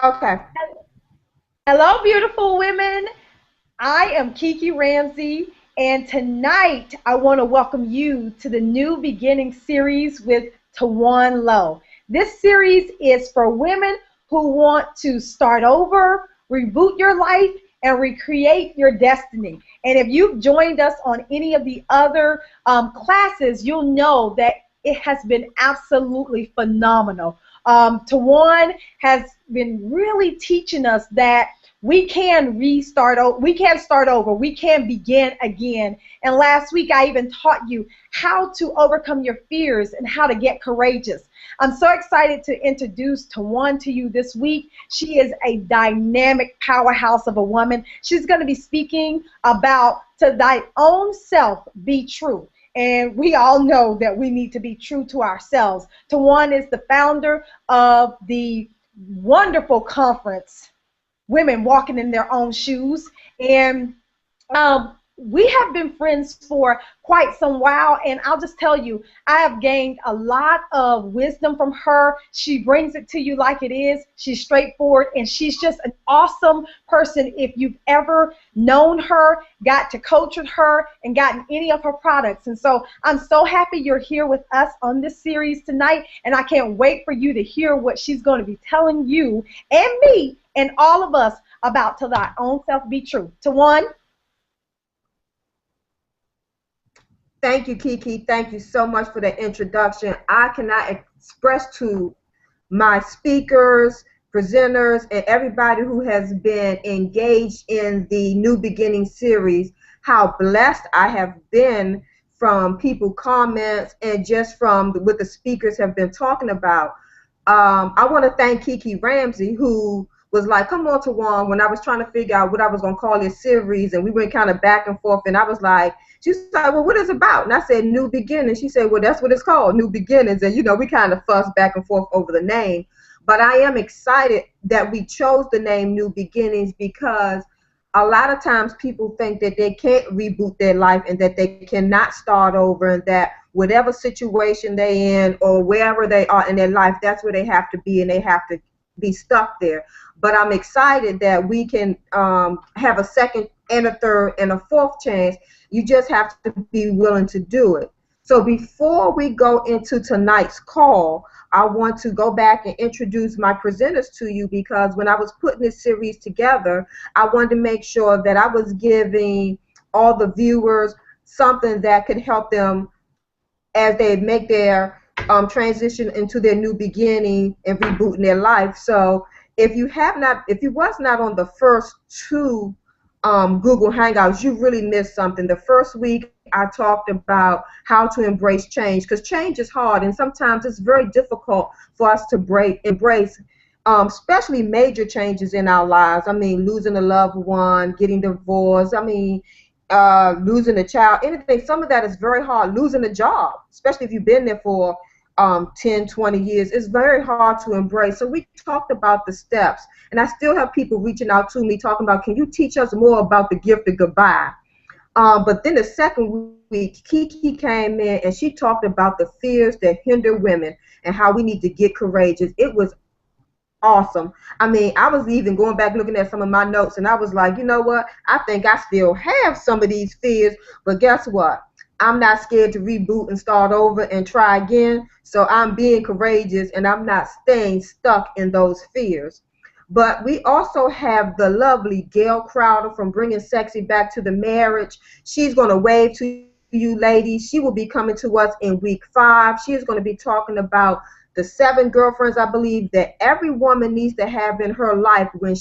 Okay. Hello, beautiful women. I am Kiki Ramsey, and tonight I want to welcome you to the New Beginning series with Tawawn Lowe. This series is for women who want to start over, reboot your life, and recreate your destiny. And if you've joined us on any of the other classes, you'll know that it has been absolutely phenomenal. Tawan has been really teaching us that we can restart, we can start over, we can begin again. And last week I even taught you how to overcome your fears and how to get courageous. I'm so excited to introduce Tawan to you this week. She is a dynamic powerhouse of a woman. She's going to be speaking about to thy own self be true. And we all know that we need to be true to ourselves. Tawan is the founder of the wonderful conference Women Walking in Their Own Shoes. And we have been friends for quite some while, and I'll just tell you, I have gained a lot of wisdom from her. She brings it to you like it is. She's straightforward, and she's just an awesome person. If you've ever known her, got to coach with her, and gotten any of her products. And so I'm so happy you're here with us on this series tonight, and I can't wait for you to hear what she's going to be telling you and me and all of us about to thy own self be true. Tawan. Thank you, Kiki. Thank you so much for the introduction. I cannot express to my speakers, presenters, and everybody who has been engaged in the New Beginning series how blessed I have been from people comments and just from what the speakers have been talking about. I want to thank Kiki Ramsey, who was like, come on, Tawawn, when I was trying to figure out what I was going to call this series, and we went kind of back and forth, and I was like, she was like, well, what is it about? And I said, New Beginnings. She said, well, that's what it's called, New Beginnings. And, you know, we kind of fussed back and forth over the name. But I am excited that we chose the name New Beginnings because a lot of times people think that they can't reboot their life and that they cannot start over and that whatever situation they're in or wherever they are in their life, that's where they have to be and they have to be stuck there. But I'm excited that we can have a second and a third and a fourth chance. You just have to be willing to do it. So before we go into tonight's call, I want to go back and introduce my presenters to you because when I was putting this series together, I wanted to make sure that I was giving all the viewers something that could help them as they make their transition into their new beginning and rebooting their life. So if you was not on the first two Google Hangouts, you really missed something. The first week I talked about how to embrace change because change is hard and sometimes it's very difficult for us to embrace, especially major changes in our lives. I mean, losing a loved one, getting divorced. I mean, losing a child, anything. Some of that is very hard. Losing a job, especially if you've been there for 10, 20 years, it's very hard to embrace. So we talked about the steps, and I still have people reaching out to me talking about, can you teach us more about the gift of goodbye? But then the second week, Kiki came in and she talked about the fears that hinder women and how we need to get courageous. It was awesome. I mean, I was even going back looking at some of my notes, and I was like, you know what? I think I still have some of these fears, but guess what? I'm not scared to reboot and start over and try again. So I'm being courageous and I'm not staying stuck in those fears. But we also have the lovely Gail Crowder from Bringing Sexy Back to the Marriage. She's going to wave to you ladies. She will be coming to us in week 5. She is going to be talking about the 7 girlfriends, I believe, that every woman needs to have in her life when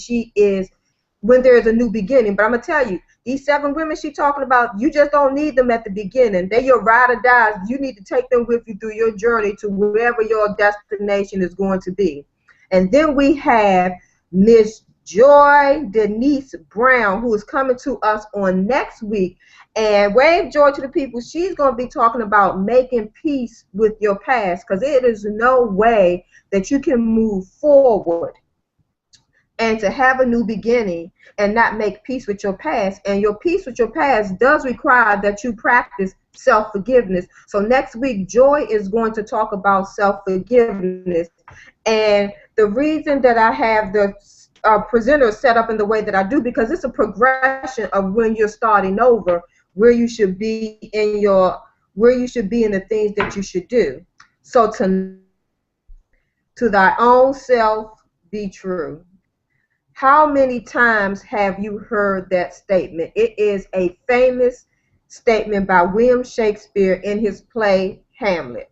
there is a new beginning. But I'm going to tell you, these 7 women she's talking about, you just don't need them at the beginning. They're your ride or dies. You need to take them with you through your journey to wherever your destination is going to be. And then we have Miss Joy Denise Brown, who is coming to us on next week. And wave joy to the people. She's going to be talking about making peace with your past, because it is no way that you can move forward and to have a new beginning and not make peace with your past. And your peace with your past does require that you practice self-forgiveness. So next week, Joy is going to talk about self-forgiveness. And the reason that I have the presenter set up in the way that I do, because it's a progression of when you're starting over, where you should be in the things that you should do. So to thy own self be true. How many times have you heard that statement? It is a famous statement by William Shakespeare in his play Hamlet.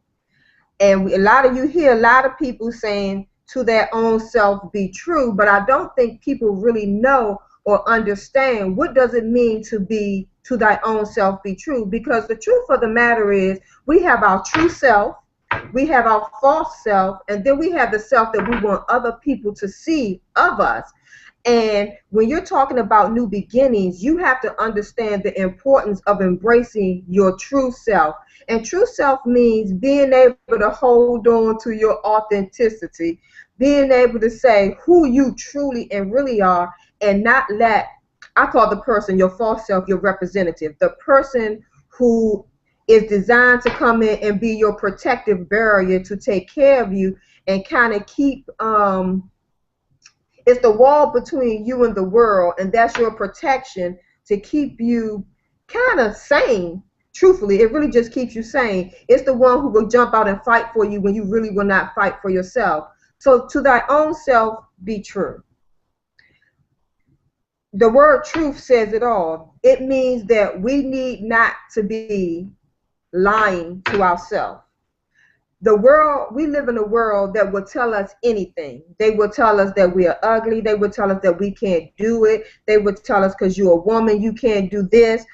And a lot of you hear a lot of people saying to their own self be true, but I don't think people really know or understand what does it mean to be to thy own self be true, because the truth of the matter is we have our true self, we have our false self, and then we have the self that we want other people to see of us. And when you're talking about new beginnings, you have to understand the importance of embracing your true self. And true self means being able to hold on to your authenticity, being able to say who you truly and really are, and not let, I call the person, your false self, your representative, the person who is designed to come in and be your protective barrier to take care of you and kind of keep, it's the wall between you and the world, and that's your protection to keep you kind of sane. Truthfully, it really just keeps you sane. It's the one who will jump out and fight for you when you really will not fight for yourself. So to thy own self be true. The word truth says it all. It means that we need not to be lying to ourselves. The world, we live in a world that will tell us anything. They will tell us that we are ugly. They will tell us that we can't do it. They would tell us because you're a woman, you can't do this.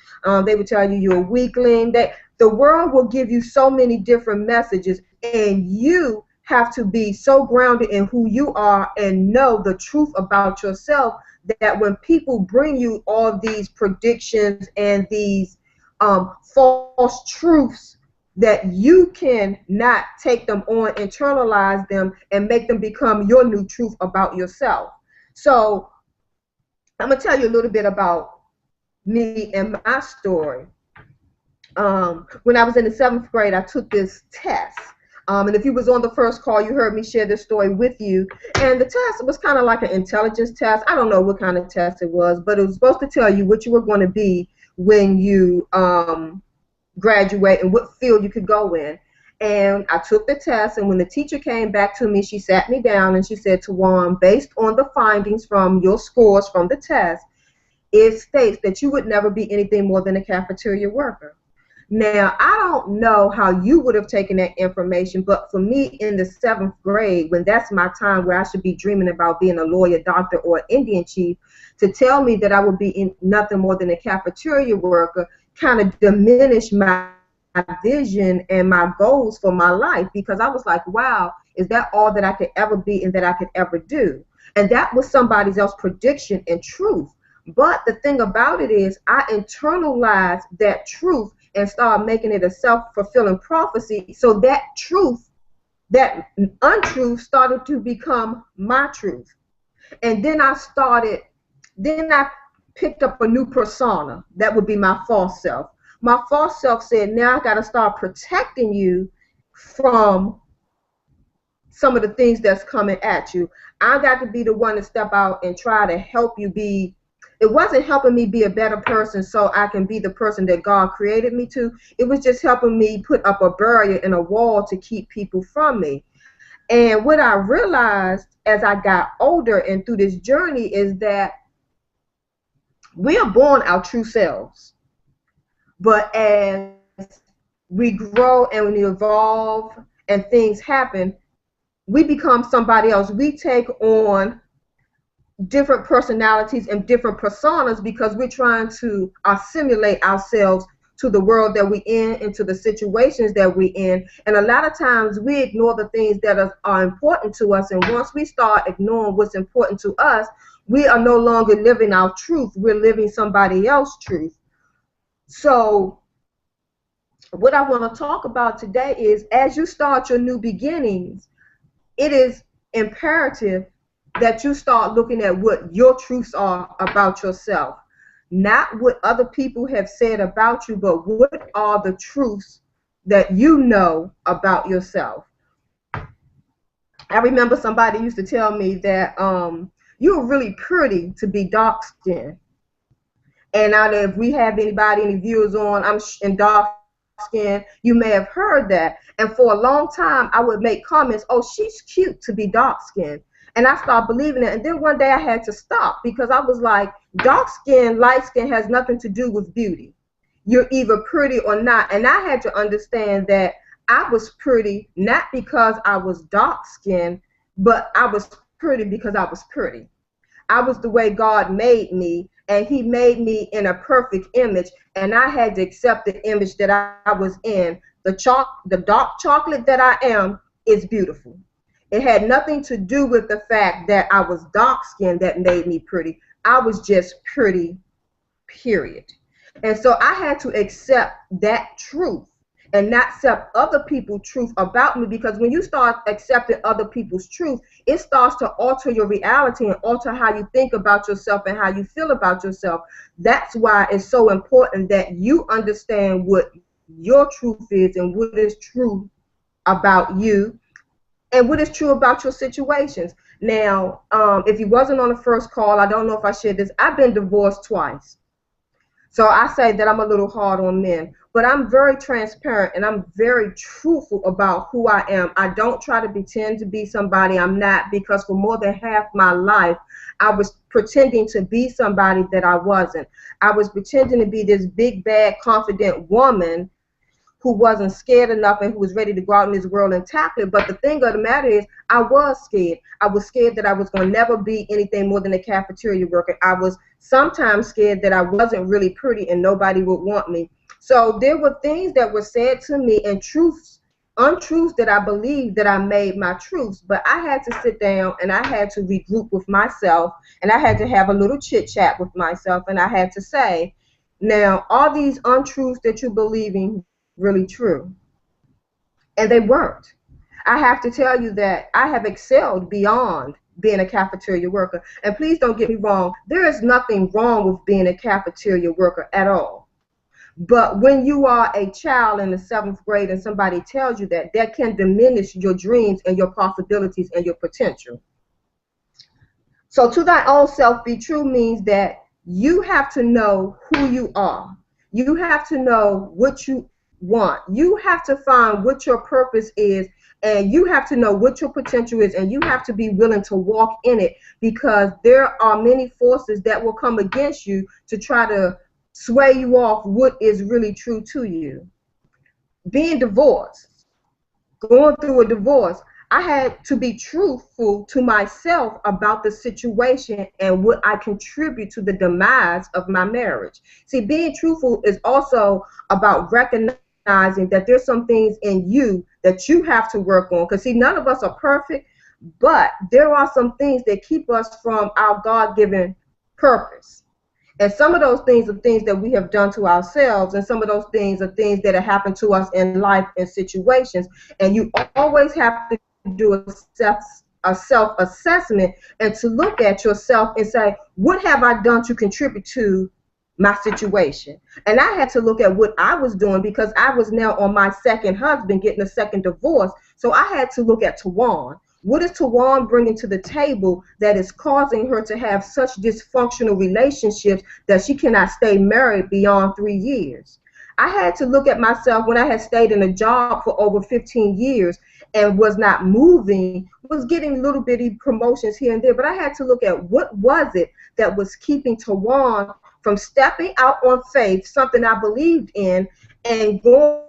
They would tell you you're a weakling. The world will give you so many different messages, and you have to be so grounded in who you are and know the truth about yourself that when people bring you all these predictions and these false truths, that you can not take them on, internalize them, and make them become your new truth about yourself. So I'm going to tell you a little bit about me and my story. When I was in the 7th grade, I took this test. And if you was on the first call, you heard me share this story with you. And the test was kind of like an intelligence test. I don't know what kind of test it was, but it was supposed to tell you what you were going to be when you graduate and what field you could go in. And I took the test, and when the teacher came back to me, she sat me down and she said, Tawawn, based on the findings from your scores from the test, it states that you would never be anything more than a cafeteria worker. Now, I don't know how you would have taken that information, but for me in the 7th grade, when that's my time where I should be dreaming about being a lawyer, doctor, or Indian chief, to tell me that I would be in nothing more than a cafeteria worker kind of diminished my vision and my goals for my life, because I was like, wow, is that all that I could ever be and that I could ever do? And that was somebody else's prediction and truth. But the thing about it is I internalized that truth and started making it a self-fulfilling prophecy. So that truth, that untruth, started to become my truth. And then I picked up a new persona. That would be my false self. My false self said, now I got to start protecting you from some of the things that's coming at you. I got to be the one to step out and try to help you be. It wasn't helping me be a better person so I can be the person that God created me to. It was just helping me put up a barrier and a wall to keep people from me. And what I realized as I got older and through this journey is that we are born our true selves. But as we grow and we evolve and things happen, we become somebody else. We take on different personalities and different personas because we're trying to assimilate ourselves to the world that we're in and to the situations that we're in. And a lot of times we ignore the things that are important to us. And once we start ignoring what's important to us, we are no longer living our truth. We're living somebody else's truth. So what I want to talk about today is, as you start your new beginnings, it is imperative that you start looking at what your truths are about yourself. not what other people have said about you, but what are the truths that you know about yourself. I remember somebody used to tell me that you're really pretty to be dark skinned. And now that if we have anybody, any viewers on, I'm in dark skin, you may have heard that. And for a long time, I would make comments, oh, she's cute to be dark skinned. And I started believing it. And then one day I had to stop because I was like, dark skin, light skin has nothing to do with beauty. You're either pretty or not. And I had to understand that I was pretty not because I was dark skinned, but I was pretty because I was pretty. I was the way God made me, and he made me in a perfect image, and I had to accept the image that I was in. The dark chocolate that I am is beautiful. It had nothing to do with the fact that I was dark-skinned that made me pretty. I was just pretty, period. And so I had to accept that truth and not accept other people's truth about me, because when you start accepting other people's truth, it starts to alter your reality and alter how you think about yourself and how you feel about yourself. That's why it's so important that you understand what your truth is and what is true about you and what is true about your situations. Now, if you wasn't on the first call, I don't know if I shared this, I've been divorced twice. So I say that I'm a little hard on men, but I'm very transparent and I'm very truthful about who I am. I don't try to pretend to be somebody I'm not, because for more than half my life, I was pretending to be somebody that I wasn't. I was pretending to be this big, bad, confident woman who wasn't scared enough and who was ready to go out in this world and tackle it. But the thing of the matter is, I was scared. I was scared that I was going to never be anything more than a cafeteria worker. I was sometimes scared that I wasn't really pretty and nobody would want me. So there were things that were said to me and truths, untruths that I believed that I made my truths. But I had to sit down and I had to regroup with myself, and I had to have a little chit chat with myself, and I had to say, now, are these untruths that you're believing really true? And they weren't. I have to tell you that I have excelled beyond being a cafeteria worker. And please don't get me wrong, there is nothing wrong with being a cafeteria worker at all. But when you are a child in the 7th grade and somebody tells you that, that can diminish your dreams and your possibilities and your potential. So to thy own self be true means that you have to know who you are. You have to know what you want. You have to find what your purpose is, and you have to know what your potential is, and you have to be willing to walk in it, because there are many forces that will come against you to try to sway you off what is really true to you. Being divorced, going through a divorce, I had to be truthful to myself about the situation and what I contribute to the demise of my marriage. See, being truthful is also about recognizing that there's some things in you that you have to work on. Because see, none of us are perfect, but there are some things that keep us from our God-given purpose. And some of those things are things that we have done to ourselves, and some of those things are things that have happened to us in life and situations. And you always have to do a self-assessment and to look at yourself and say, what have I done to contribute to my situation? And I had to look at what I was doing, because I was now on my second husband, getting a second divorce. So I had to look at Tawawn. What is Tawawn bringing to the table that is causing her to have such dysfunctional relationships that she cannot stay married beyond 3 years? I had to look at myself when I had stayed in a job for over 15 years and was not moving, was getting little bitty promotions here and there, but I had to look at what was it that was keeping Tawawn from stepping out on faith, something I believed in, and going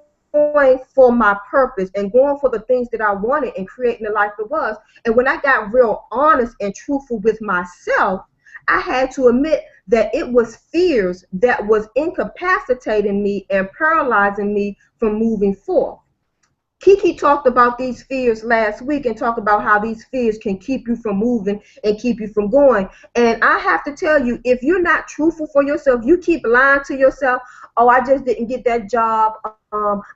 for my purpose and going for the things that I wanted and creating the life it was. And when I got real honest and truthful with myself, I had to admit that it was fears that was incapacitating me and paralyzing me from moving forth. Kiki talked about these fears last week and talked about how these fears can keep you from moving and keep you from going. And I have to tell you, if you're not truthful for yourself, you keep lying to yourself. Oh, I just didn't get that job.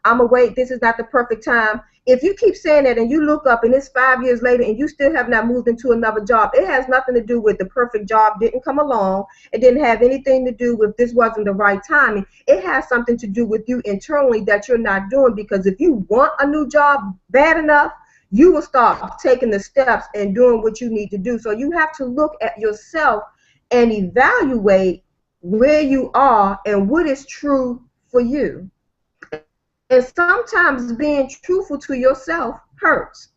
I'm gonna wait, this is not the perfect time. If you keep saying that and you look up and it's 5 years later and you still have not moved into another job, it has nothing to do with the perfect job didn't come along. It didn't have anything to do with this wasn't the right timing. It has something to do with you internally that you're not doing, because if you want a new job bad enough, you will start taking the steps and doing what you need to do. So you have to look at yourself and evaluate where you are and what is true for you. And sometimes being truthful to yourself hurts,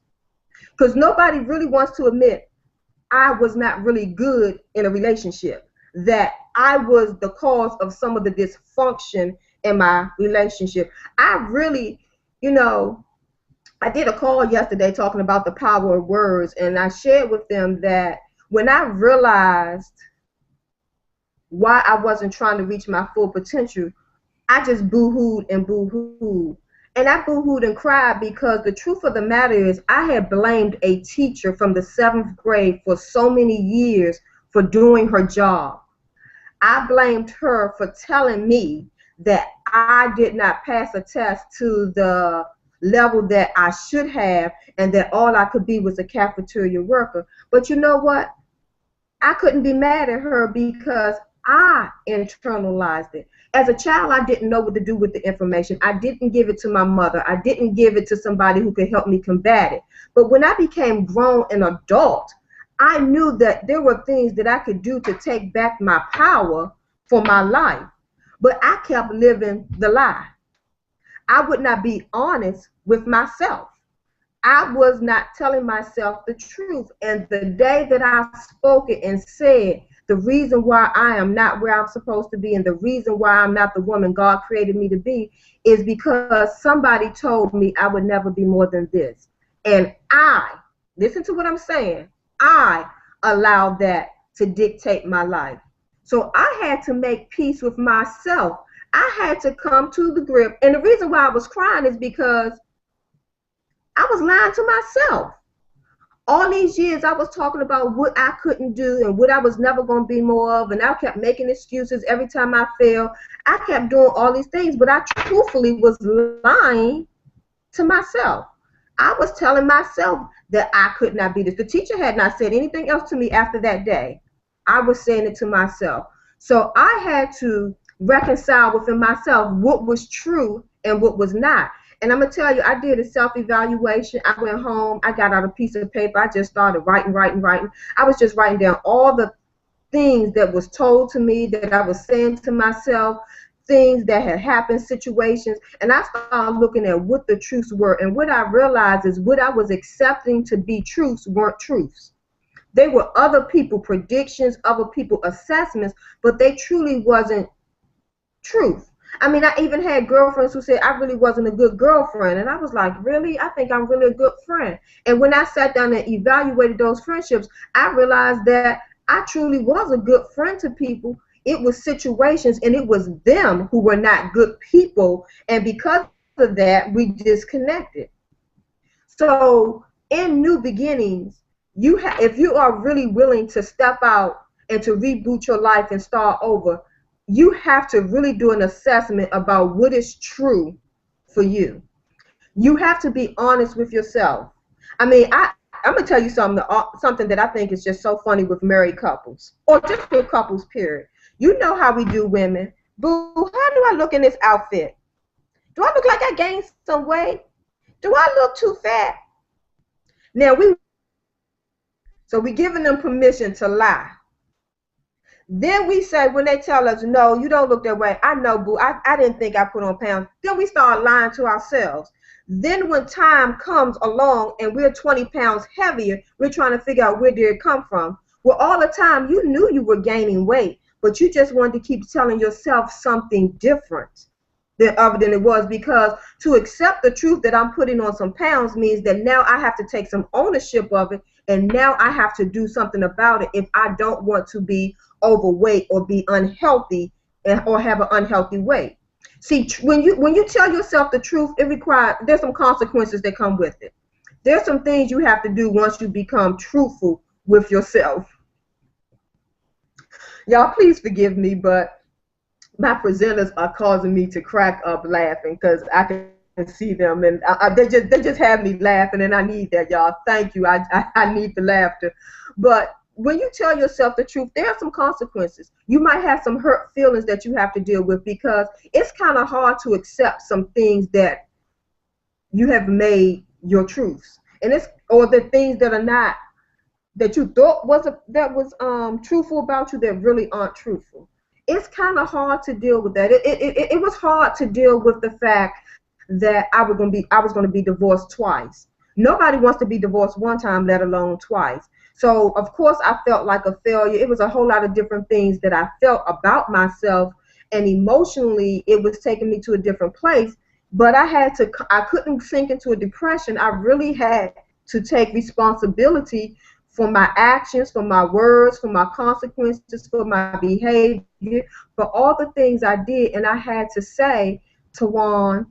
because nobody really wants to admit I was not really good in a relationship, that I was the cause of some of the dysfunction in my relationship. I really, I did a call yesterday talking about the power of words, and I shared with them that when I realized why I wasn't trying to reach my full potential, I just boo-hooed and boo-hooed. And I boo-hooed and cried because the truth of the matter is I had blamed a teacher from the 7th grade for so many years for doing her job. I blamed her for telling me that I did not pass a test to the level that I should have, and that all I could be was a cafeteria worker. But you know what? I couldn't be mad at her because I internalized it. As a child, I didn't know what to do with the information. I didn't give it to my mother. I didn't give it to somebody who could help me combat it. But when I became grown and adult, I knew that there were things that I could do to take back my power for my life. But I kept living the lie. I would not be honest with myself. I was not telling myself the truth. And the day that I spoke it and said, the reason why I am not where I'm supposed to be and the reason why I'm not the woman God created me to be is because somebody told me I would never be more than this. And I, listen to what I'm saying, I allowed that to dictate my life. So I had to make peace with myself. I had to come to the grip. And the reason why I was crying is because I was lying to myself. All these years I was talking about what I couldn't do and what I was never going to be more of, and I kept making excuses every time I failed. I kept doing all these things, but I truthfully was lying to myself. I was telling myself that I could not be this. The teacher had not said anything else to me after that day. I was saying it to myself. So I had to reconcile within myself what was true and what was not. And I'm going to tell you, I did a self-evaluation. I went home. I got out a piece of paper. I just started writing. I was just writing down all the things that was told to me, that I was saying to myself, things that had happened, situations. And I started looking at what the truths were. And what I realized is what I was accepting to be truths weren't truths. They were other people predictions, other people assessments, but they truly wasn't truth. I mean, I even had girlfriends who said I really wasn't a good girlfriend. And I was like, really? I think I'm really a good friend. And when I sat down and evaluated those friendships, I realized that I truly was a good friend to people. It was situations, and it was them who were not good people. And because of that, we disconnected. So in new beginnings, if you are really willing to step out and to reboot your life and start over, you have to really do an assessment about what is true for you. You have to be honest with yourself. I mean, I'm going to tell you something that I think is just so funny with married couples, or just with couples, period. You know how we do women. Boo, how do I look in this outfit? Do I look like I gained some weight? Do I look too fat? Now, we're giving them permission to lie. Then we say, when they tell us, no, you don't look that way. I know, boo, I didn't think I put on pounds. Then we start lying to ourselves. Then when time comes along and we're 20 pounds heavier, we're trying to figure out where did it come from. Well, all the time you knew you were gaining weight, but you just wanted to keep telling yourself something different than it was, because to accept the truth that I'm putting on some pounds means that now I have to take some ownership of it, and now I have to do something about it if I don't want to be overweight or be unhealthy or have an unhealthy weight. See, when you tell yourself the truth, there's some consequences that come with it. There's some things you have to do once you become truthful with yourself. Y'all, please forgive me, but my presenters are causing me to crack up laughing because I can see them, and they just have me laughing, and I need that, y'all. Thank you. I need the laughter. But when you tell yourself the truth, there are some consequences. You might have some hurt feelings that you have to deal with, because it's kind of hard to accept some things that you have made your truths, and it's, or the things that are not, that you thought was truthful about you, that really aren't truthful. It's kind of hard to deal with that. It was hard to deal with the fact that I was going to be divorced twice. Nobody wants to be divorced one time, let alone twice. So of course I felt like a failure. It was a whole lot of different things that I felt about myself, and emotionally it was taking me to a different place. But I couldn't sink into a depression. I really had to take responsibility for my actions, for my words, for my consequences, for my behavior, for all the things I did. And I had to say, Tawawn,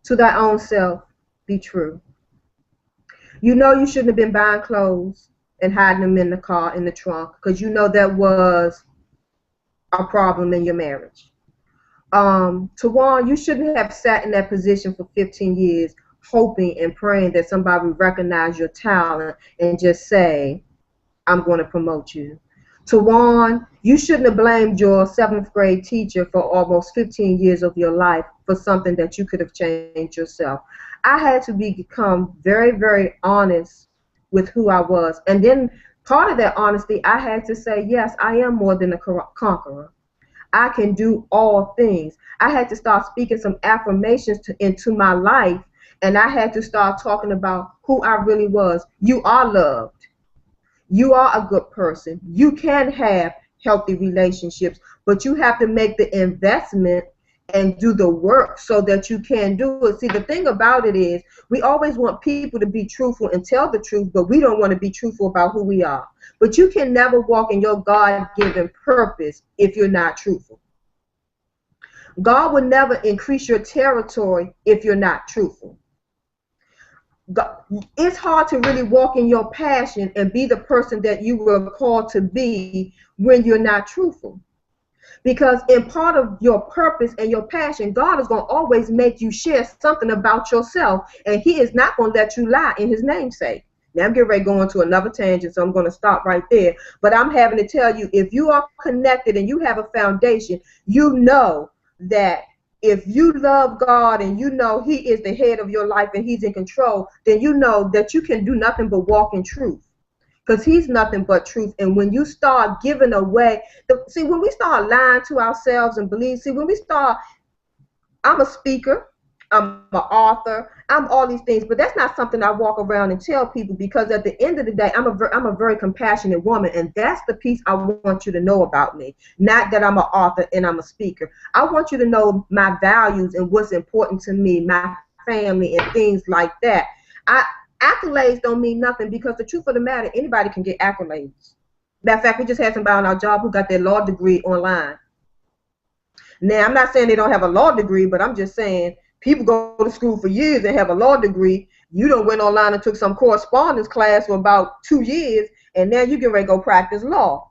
to thy own self, be true. You know you shouldn't have been buying clothes and hiding them in the car, in the trunk, because you know that was a problem in your marriage. Tawawn, you shouldn't have sat in that position for 15 years hoping and praying that somebody would recognize your talent and just say, I'm going to promote you. Tawawn, you shouldn't have blamed your 7th grade teacher for almost 15 years of your life for something that you could have changed yourself. I had to become very, very honest with who I was. And then part of that honesty, I had to say, yes, I am more than a conqueror. I can do all things. I had to start speaking some affirmations into my life, and I had to start talking about who I really was. You are loved. You are a good person. You can have healthy relationships, but you have to make the investment and do the work so that you can do it. See, the thing about it is, we always want people to be truthful and tell the truth, but we don't want to be truthful about who we are. But you can never walk in your God-given purpose if you're not truthful. God will never increase your territory if you're not truthful. It's hard to really walk in your passion and be the person that you were called to be when you're not truthful. Because in part of your purpose and your passion, God is going to always make you share something about yourself, and he is not going to let you lie in his namesake. Now I'm getting ready to go into another tangent, so I'm going to stop right there. But I'm having to tell you, if you are connected and you have a foundation, you know that if you love God and you know he is the head of your life and he's in control, then you know that you can do nothing but walk in truth, because he's nothing but truth. And when you start giving away, see, when we start lying to ourselves and believe, see, when we start, I'm a speaker, I'm an author, I'm all these things, but that's not something I walk around and tell people, because at the end of the day, I'm a very compassionate woman, and that's the piece I want you to know about me. Not that I'm an author and I'm a speaker. I want you to know my values and what's important to me, my family and things like that. Accolades don't mean nothing, because the truth of the matter, anybody can get accolades. Matter of fact, we just had somebody on our job who got their law degree online. Now, I'm not saying they don't have a law degree, but I'm just saying people go to school for years and have a law degree. You done went online and took some correspondence class for about 2 years, and now you get ready to go practice law.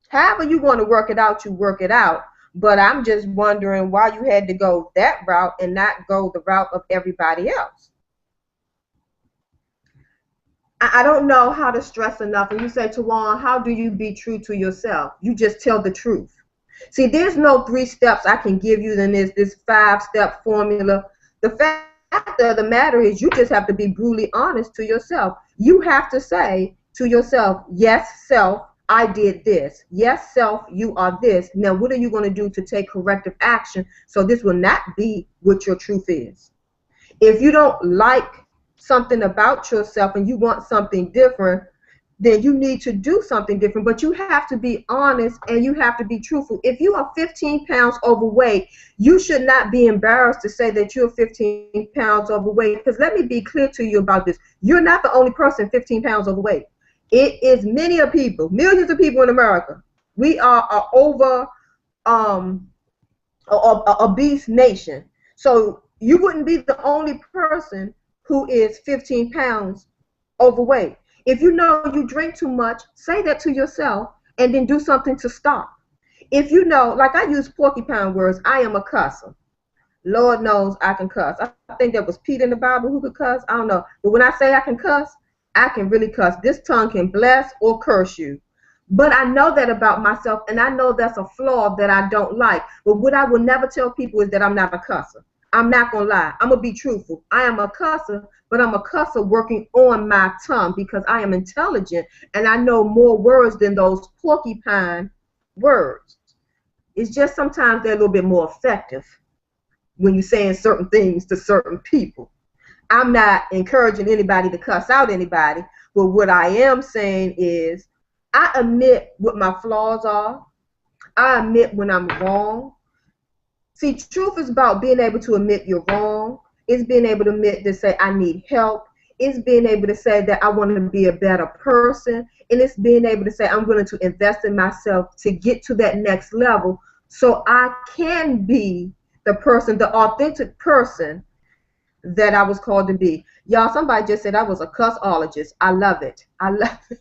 However you want to work it out, you work it out. But I'm just wondering why you had to go that route and not go the route of everybody else. I don't know how to stress enough. And you say, Tawawn, how do you be true to yourself? You just tell the truth. See, there's no 3 steps I can give you than this 5-step formula. The fact of the matter is, you just have to be brutally honest to yourself. You have to say to yourself, yes, self, I did this. Yes, self, you are this. Now, what are you going to do to take corrective action so this will not be what your truth is? If you don't like something about yourself and you want something different, then you need to do something different. But you have to be honest and you have to be truthful. If you are 15 pounds overweight, you should not be embarrassed to say that you're 15 pounds overweight. Because let me be clear to you about this. You're not the only person 15 pounds overweight. It is many of people, millions of people in America. We are an obese nation. So you wouldn't be the only person who is 15 pounds overweight. If you know you drink too much, say that to yourself and then do something to stop. If you know, like I use porcupine words, I am a cusser. Lord knows I can cuss. I think that was Pete in the Bible who could cuss. I don't know. But when I say I can cuss, I can really cuss. This tongue can bless or curse you. But I know that about myself, and I know that's a flaw that I don't like. But what I will never tell people is that I'm not a cusser. I'm not going to lie. I'm going to be truthful. I am a cusser, but I'm a cusser working on my tongue because I am intelligent, and I know more words than those porcupine words. It's just sometimes they're a little bit more effective when you're saying certain things to certain people. I'm not encouraging anybody to cuss out anybody, but what I am saying is I admit what my flaws are. I admit when I'm wrong. See, truth is about being able to admit you're wrong. It's being able to admit to say I need help. It's being able to say that I want to be a better person. And it's being able to say I'm willing to invest in myself to get to that next level so I can be the person, the authentic person that I was called to be. Y'all, somebody just said I was a cussologist. I love it. I love it.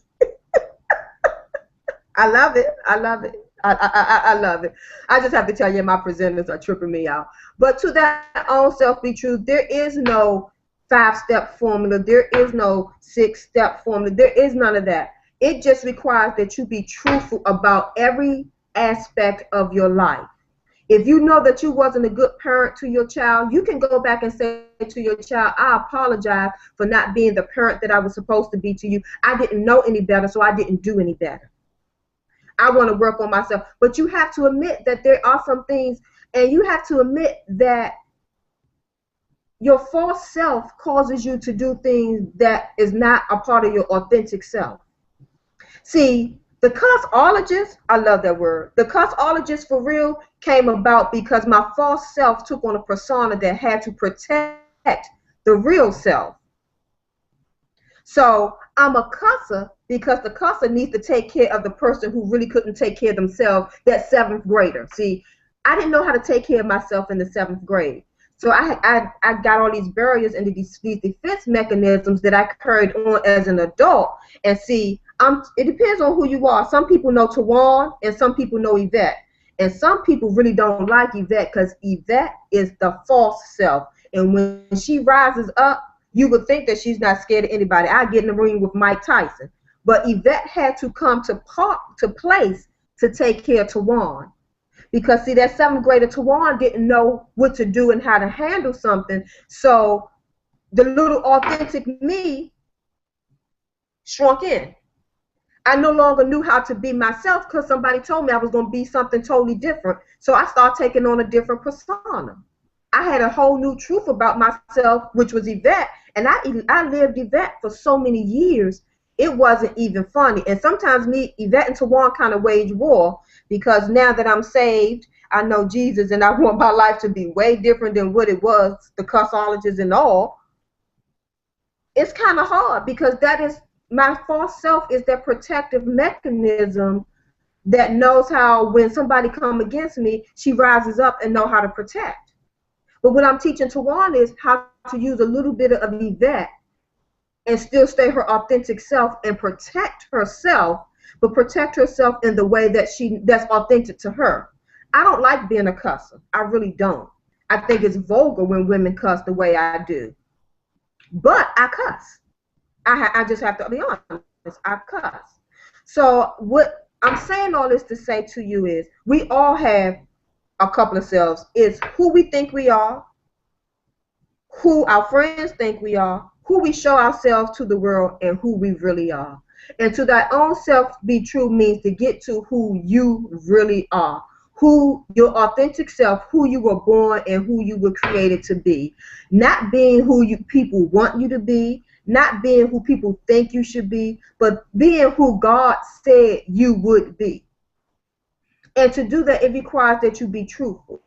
I love it. I love it. I love it. I just have to tell you, my presenters are tripping me out. But to that own self be true, there is no 5-step formula. There is no 6-step formula. There is none of that. It just requires that you be truthful about every aspect of your life. If you know that you wasn't a good parent to your child, you can go back and say to your child, I apologize for not being the parent that I was supposed to be to you. I didn't know any better, so I didn't do any better. I want to work on myself. But you have to admit that there are some things, and you have to admit that your false self causes you to do things that is not a part of your authentic self. See, the cussologist, I love that word. The cussologist for real came about because my false self took on a persona that had to protect the real self. So I'm a cusser because the cusser needs to take care of the person who really couldn't take care of themselves, that 7th grader. See, I didn't know how to take care of myself in the 7th grade. So I got all these barriers and these defense mechanisms that I carried on as an adult. And see, it depends on who you are. Some people know Tawawn and some people know Yvette. And some people really don't like Yvette because Yvette is the false self. And when she rises up, you would think that she's not scared of anybody. I get in the ring with Mike Tyson. But Yvette had to come to place to take care of Tawawn. Because, see, that 7th grader Tawawn didn't know what to do and how to handle something. So the little authentic me shrunk in. I no longer knew how to be myself because somebody told me I was going to be something totally different. So I started taking on a different persona. I had a whole new truth about myself, which was Yvette. And I lived Yvette for so many years, it wasn't even funny. And sometimes Yvette and Tawawn kind of wage war because now that I'm saved, I know Jesus, and I want my life to be way different than what it was, the cussologist and all. It's kind of hard because that is, my false self is that protective mechanism that knows how when somebody come against me, she rises up and know how to protect. But what I'm teaching Tawawn is how to use a little bit of Yvette and still stay her authentic self and protect herself, but protect herself in the way that that's authentic to her. I don't like being a cusser. I really don't. I think it's vulgar when women cuss the way I do. But I cuss. I just have to be honest. I cuss. So what I'm saying all this to say to you is we all have a couple of selves. It's who we think we are, who our friends think we are, who we show ourselves to the world, and who we really are. And to thy own self be true means to get to who you really are, who your authentic self, who you were born and who you were created to be. Not being who people want you to be, not being who people think you should be, but being who God said you would be. And to do that, it requires that you be truthful.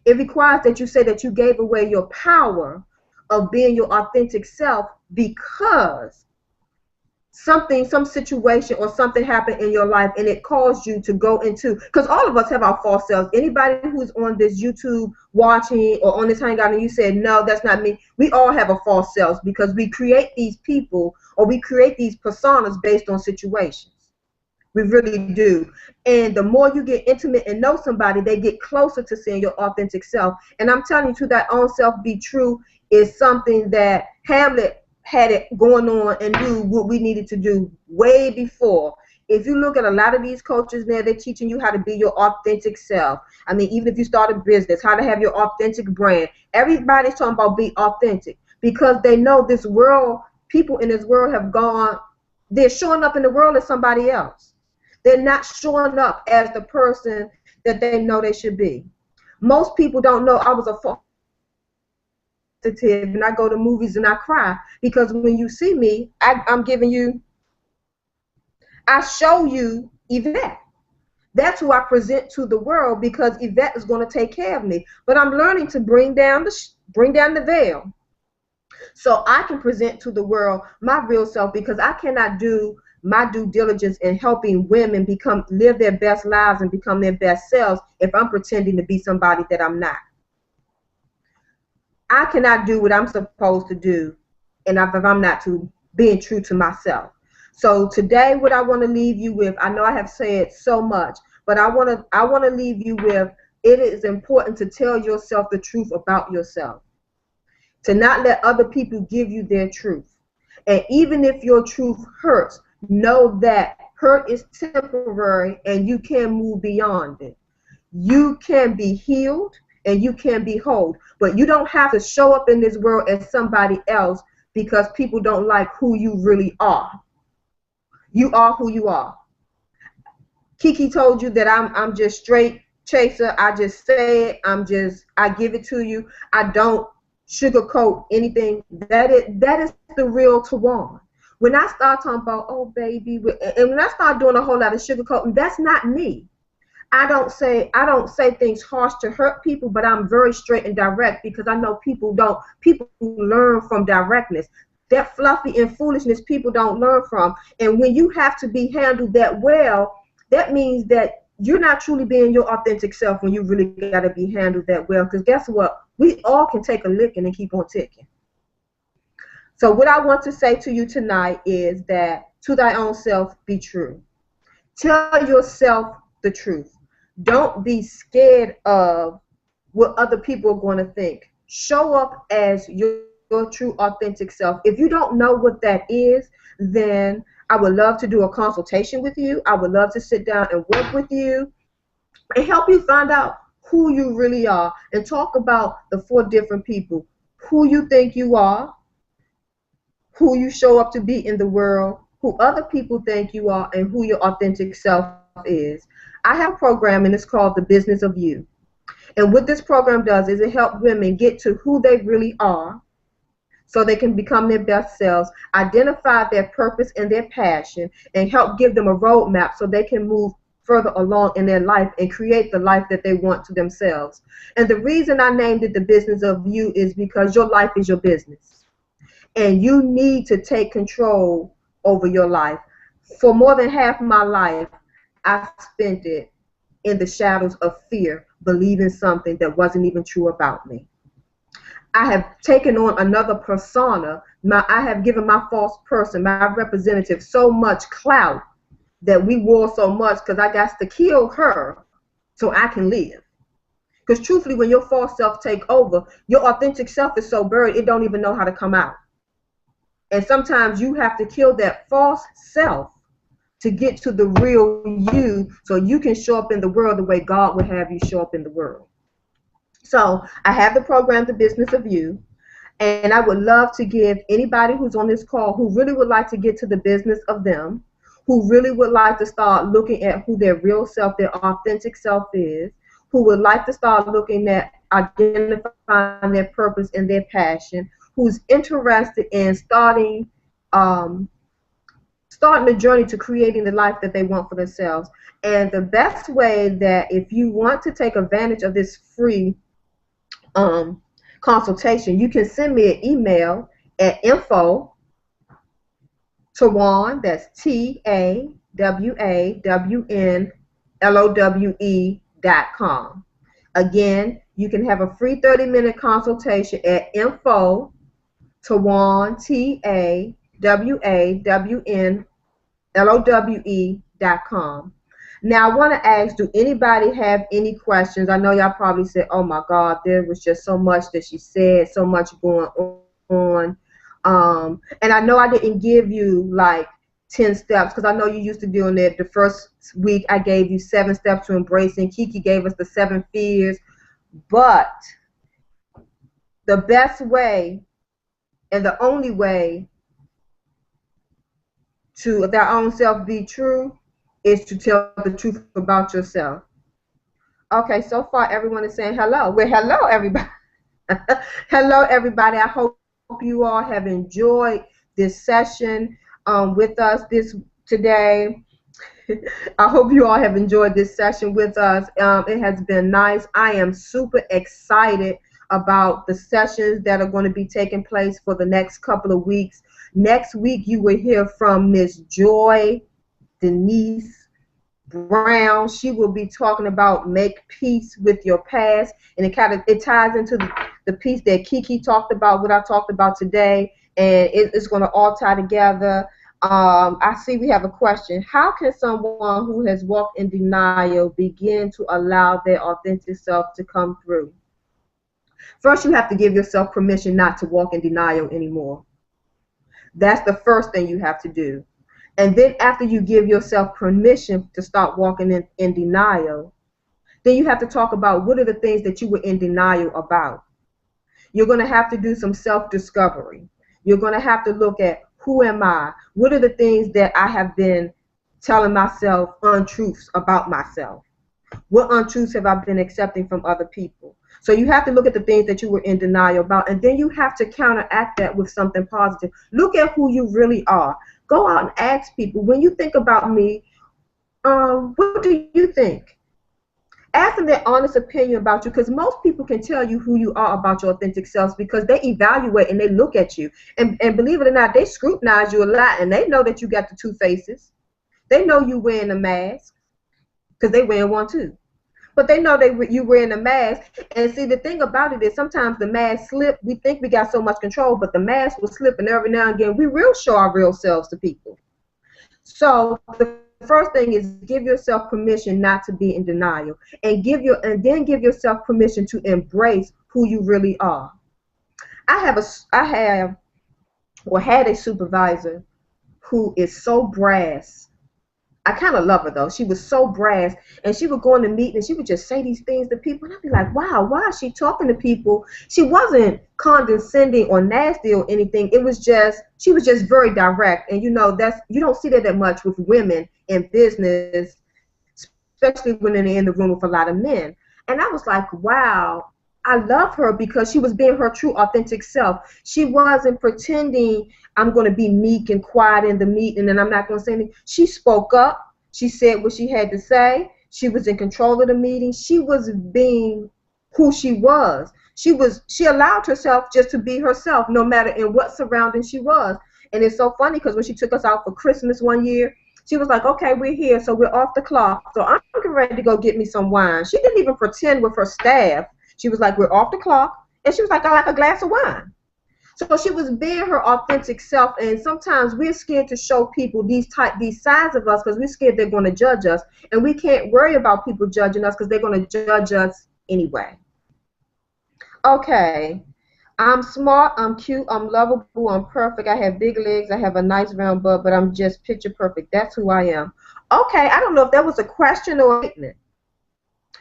It requires that you say that you gave away your power of being your authentic self because some situation or something happened in your life and it caused you to go into, because all of us have our false selves. Anybody who's on this YouTube watching or on this hangout and you said, no, that's not me, we all have a false selves because we create these people or we create these personas based on situations. We really do. And the more you get intimate and know somebody, they get closer to seeing your authentic self. And I'm telling you, to that own self be true is something that Hamlet had it going on and knew what we needed to do way before. If you look at a lot of these coaches now, they're teaching you how to be your authentic self. I mean, even if you start a business, how to have your authentic brand. Everybody's talking about be authentic because they know this world, people in this world have gone, they're showing up in the world as somebody else. They're not showing up as the person that they know they should be. Most people don't know I was a sensitive and I go to movies and I cry because when you see me, I'm giving you, I show you Yvette. That's who I present to the world because Yvette is going to take care of me. But I'm learning to bring down the veil so I can present to the world my real self, because I cannot do my due diligence in helping women live their best lives and become their best selves if I'm pretending to be somebody that I'm not. I cannot do what I'm supposed to do and if I'm not being true to myself. So today, what I want to leave you with, I know I have said so much, but I want to leave you with, it is important to tell yourself the truth about yourself, to not let other people give you their truth. And even if your truth hurts, know that hurt is temporary and you can move beyond it. You can be healed and you can be whole, but you don't have to show up in this world as somebody else because people don't like who you really are. You are who you are. Kiki told you that I'm just straight chaser. I just say it. I give it to you. I don't sugarcoat anything. That is the real Tawawn. When I start talking about, oh baby, and when I start doing a whole lot of sugarcoating, that's not me. I don't say things harsh to hurt people, but I'm very straight and direct because I know people learn from directness. That fluffy and foolishness people don't learn from. And when you have to be handled that well, that means that you're not truly being your authentic self when you really got to be handled that well. Because guess what? We all can take a licking and keep on ticking. So what I want to say to you tonight is that to thy own self be true. Tell yourself the truth. Don't be scared of what other people are going to think. Show up as your true authentic self. If you don't know what that is, then I would love to do a consultation with you. I would love to sit down and work with you and help you find out who you really are and talk about the 4 different people: who you think you are, who you show up to be in the world, who other people think you are, and who your authentic self is. I have a program and it's called The Business of You. And what this program does is it helps women get to who they really are so they can become their best selves, identify their purpose and their passion, and help give them a roadmap so they can move further along in their life and create the life that they want to themselves. And the reason I named it The Business of You is because your life is your business. And you need to take control over your life. For more than half my life, I spent it in the shadows of fear, believing something that wasn't even true about me. I have taken on another persona. I have given my false person, my representative, so much clout that we wore so much because I got to kill her so I can live. Because truthfully, when your false self take over, your authentic self is so buried, it don't even know how to come out. And sometimes you have to kill that false self to get to the real you so you can show up in the world the way God would have you show up in the world. So I have the program, The Business of You, and I would love to give anybody who's on this call who really would like to get to the business of them, who really would like to start looking at who their real self, their authentic self is, who would like to start looking at identifying their purpose and their passion, who's interested in starting the journey to creating the life that they want for themselves. And the best way that if you want to take advantage of this free consultation, you can send me an email at info Tawawn, that's TAWAWNLOWE.com. Again, you can have a free 30-minute consultation at info Tawawn, TAWAWNLOWE.com. gmail.com. Now, I want to ask, do anybody have any questions? I know y'all probably said, oh my God, there was just so much that she said, so much going on. And I know I didn't give you like 10 steps, because I know you used to doing it. The first week I gave you 7 steps to embracing. Kiki gave us the 7 fears. But the best way and the only way to their own self be true is to tell the truth about yourself. Okay, so far everyone is saying hello. Well, hello everybody. Hello everybody. I hope you all have enjoyed this session with us today. I hope you all have enjoyed this session with us. It has been nice. I am super excited about the sessions that are going to be taking place for the next couple of weeks. Next week, you will hear from Miss Joy Denise Brown. She will be talking about make peace with your past, and it ties into the piece that Kiki talked about, what I talked about today, and it's going to all tie together. I see we have a question. How can someone who has walked in denial begin to allow their authentic self to come through? First, you have to give yourself permission not to walk in denial anymore. That's the first thing you have to do. And then after you give yourself permission to start walking in denial, then you have to talk about what are the things that you were in denial about. You're going to have to do some self-discovery. You're going to have to look at, who am I? What are the things that I have been telling myself untruths about myself? What untruths have I been accepting from other people? So you have to look at the things that you were in denial about, and then you have to counteract that with something positive. Look at who you really are. Go out and ask people, when you think about me, what do you think? Ask them their honest opinion about you, because most people can tell you who you are about your authentic selves because they evaluate and they look at you. And believe it or not, they scrutinize you a lot, and they know that you got the 2 faces. They know you wearing a mask because they wearing one too. But they know you wearing a mask. And see, the thing about it is sometimes the mask slip. We think we got so much control, but the mask will slip, and every now and again we will show our real selves to people. So the first thing is give yourself permission not to be in denial, and then give yourself permission to embrace who you really are. I had a supervisor who is so brass. I kind of love her though. She was so brass, and she would go in the meeting and she would just say these things to people, and I'd be like, wow, why is she talking to people? She wasn't condescending or nasty or anything. It was just, she was just very direct. And you know, you don't see that much with women in business, especially when they're in the room with a lot of men. And I was like, wow, I love her because she was being her true authentic self. She wasn't pretending I'm going to be meek and quiet in the meeting and I'm not going to say anything. She spoke up. She said what she had to say. She was in control of the meeting. She was being who she was. She allowed herself just to be herself, no matter in what surrounding she was. And it's so funny because when she took us out for Christmas one year, she was like, okay, we're here, so we're off the clock. So I'm getting ready to go get me some wine. She didn't even pretend with her staff. She was like, we're off the clock. And she was like, I like a glass of wine. So she was being her authentic self. And sometimes we're scared to show people these sides of us because we're scared they're going to judge us. And we can't worry about people judging us because they're going to judge us anyway. Okay. I'm smart, I'm cute, I'm lovable, I'm perfect, I have big legs, I have a nice round butt, but I'm just picture perfect. That's who I am. Okay, I don't know if that was a question or a statement.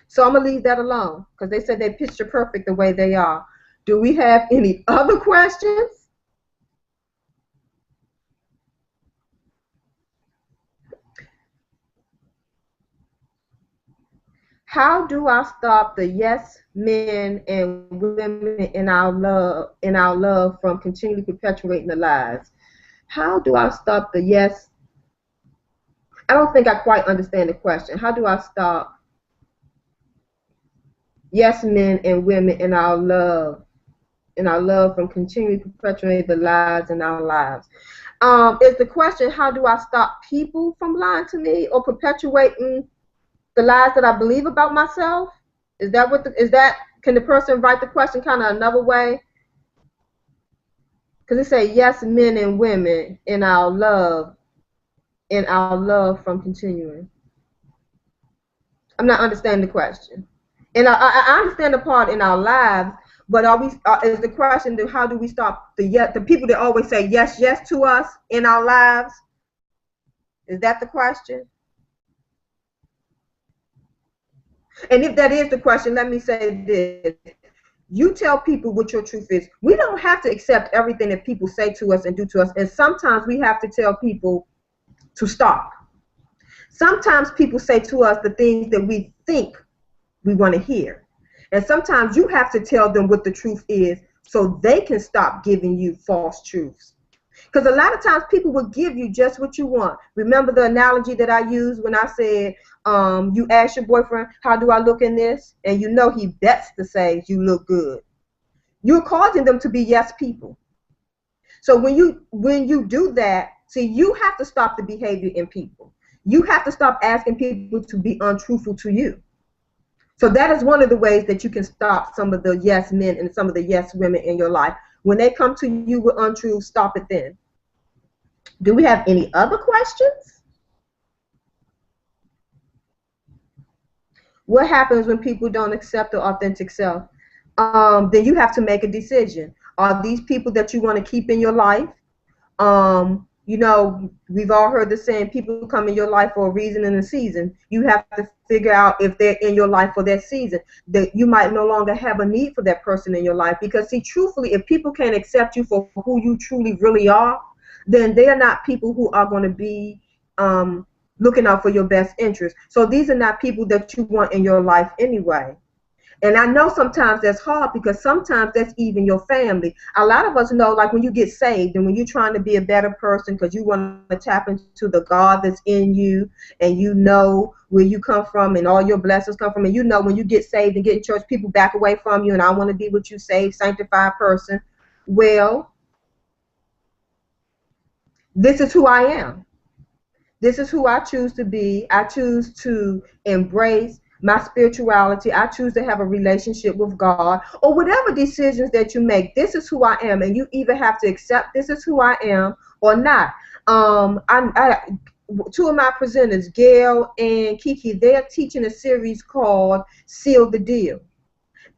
So I'm going to leave that alone because they said they picture perfect the way they are. Do we have any other questions? How do I stop the yes men and women in our love from continually perpetuating the lies? How do I stop the yes? I don't think I quite understand the question. How do I stop yes men and women in our love from continually perpetuating the lies in our lives? Is the question, how do I stop people from lying to me or perpetuating the lies that I believe about myself? Is that can the person write the question kind of another way? Because it say yes men and women in our love in our love from continuing? I'm not understanding the question. And I understand the part in our lives, but are we? Is the question that how do we stop the people that always say yes, yes to us in our lives? Is that the question? And if that is the question, let me say this. You tell people what your truth is. We don't have to accept everything that people say to us and do to us. And sometimes we have to tell people to stop. Sometimes people say to us the things that we think we want to hear. And sometimes you have to tell them what the truth is so they can stop giving you false truths. Because a lot of times people will give you just what you want. Remember the analogy that I used when I said, you ask your boyfriend, how do I look in this? And you know he bets to say you look good. You're causing them to be yes people. So when you do that, see, you have to stop the behavior in people. You have to stop asking people to be untruthful to you. So that is one of the ways that you can stop some of the yes men and some of the yes women in your life. When they come to you with untruth, stop it then. Do we have any other questions? What happens when people don't accept their authentic self? Then you have to make a decision. Are these people that you want to keep in your life? You know, we've all heard the saying, people come in your life for a reason and a season. You have to figure out if they're in your life for that season. That you might no longer have a need for that person in your life. Because, see, truthfully, if people can't accept you for who you truly really are, then they are not people who are going to be looking out for your best interest. So these are not people that you want in your life anyway. And I know sometimes that's hard because sometimes that's even your family. A lot of us know, like when you get saved and when you're trying to be a better person because you want to tap into the God that's in you and you know where you come from and all your blessings come from. And you know when you get saved and get in church, people back away from you and I want to be what you saved, sanctified person. Well, this is who I am. This is who I choose to be. I choose to embrace my spirituality. I choose to have a relationship with God or whatever decisions that you make. This is who I am. And you either have to accept this is who I am or not. Two of my presenters, Gail and Kiki, they're teaching a series called Seal the Deal.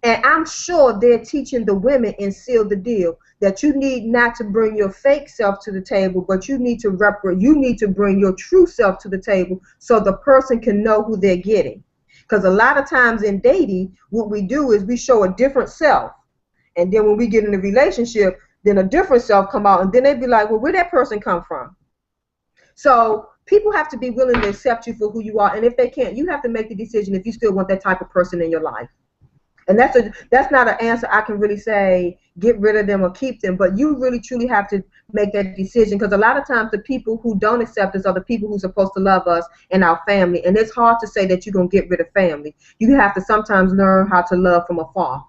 And I'm sure they're teaching the women in Seal the Deal that you need not to bring your fake self to the table, but you need to bring your true self to the table so the person can know who they're getting. Because a lot of times in dating, what we do is we show a different self. And then when we get in a relationship, then a different self come out. And then they be like, well, where'd that person come from? So people have to be willing to accept you for who you are. And if they can't, you have to make the decision if you still want that type of person in your life. And that's not an answer I can really say, get rid of them or keep them. But you really, truly have to make that decision because a lot of times the people who don't accept us are the people who are supposed to love us and our family. And it's hard to say that you're going to get rid of family. You have to sometimes learn how to love from afar.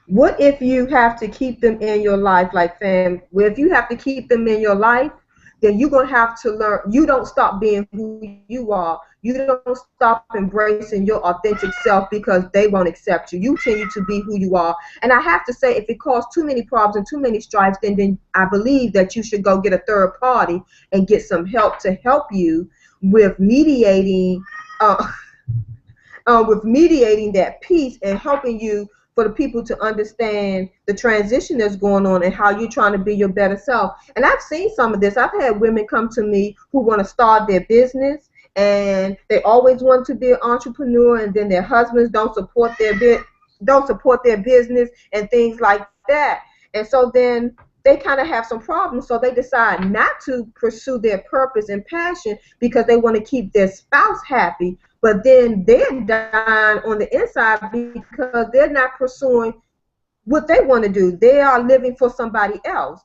What if you have to keep them in your life like fam? Well, if you have to keep them in your life, then you're going to have to learn. You don't stop being who you are. You don't stop embracing your authentic self because they won't accept you. You continue to be who you are. And I have to say, if it causes too many problems and too many strifes, then I believe that you should go get a third party and get some help to help you with mediating that peace and helping you for the people to understand the transition that's going on and how you're trying to be your better self. And I've seen some of this. I've had women come to me who want to start their business and they always want to be an entrepreneur, and then their husbands don't support their business and things like that. And so then they kind of have some problems, so they decide not to pursue their purpose and passion because they want to keep their spouse happy. But then they're dying on the inside because they're not pursuing what they want to do. They are living for somebody else.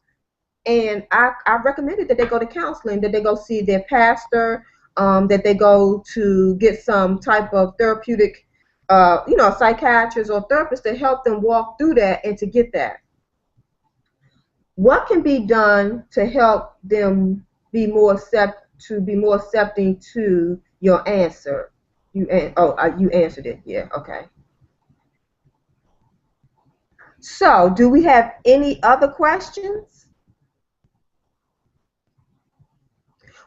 And I recommended that they go to counseling, that they go see their pastor, that they go to get some type of therapeutic, a psychiatrist or therapist to help them walk through that and to get that. What can be done to help them be more accepting to your answer? You answered it. Yeah, okay. So, do we have any other questions?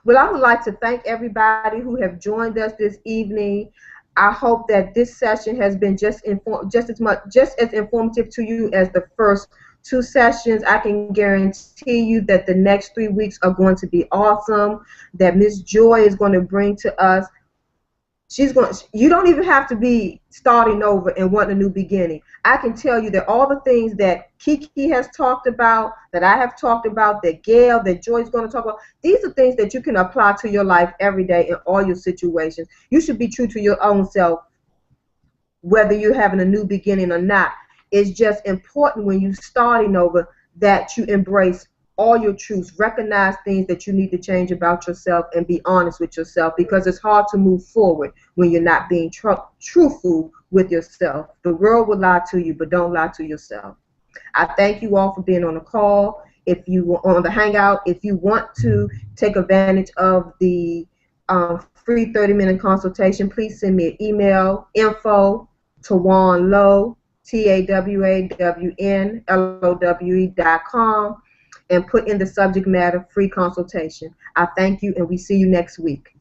Well, I would like to thank everybody who have joined us this evening. I hope that this session has been just as informative to you as the first two sessions. I can guarantee you that the next 3 weeks are going to be awesome. That Miss Joy is going to bring to us. You don't even have to be starting over and want a new beginning. I can tell you that all the things that Kiki has talked about, that I have talked about, that Gail, that Joy's going to talk about, these are things that you can apply to your life every day in all your situations. You should be true to your own self, whether you're having a new beginning or not. It's just important when you're starting over that you embrace all your truths, recognize things that you need to change about yourself, and be honest with yourself, because it's hard to move forward when you're not being truthful with yourself. The world will lie to you, but don't lie to yourself. I thank you all for being on the call. If you were on the Hangout, if you want to take advantage of the free 30-minute consultation, please send me an email, info Tawawn Lowe, TAWAWNLOWE.com, and put in the subject matter free consultation. I thank you, and we see you next week.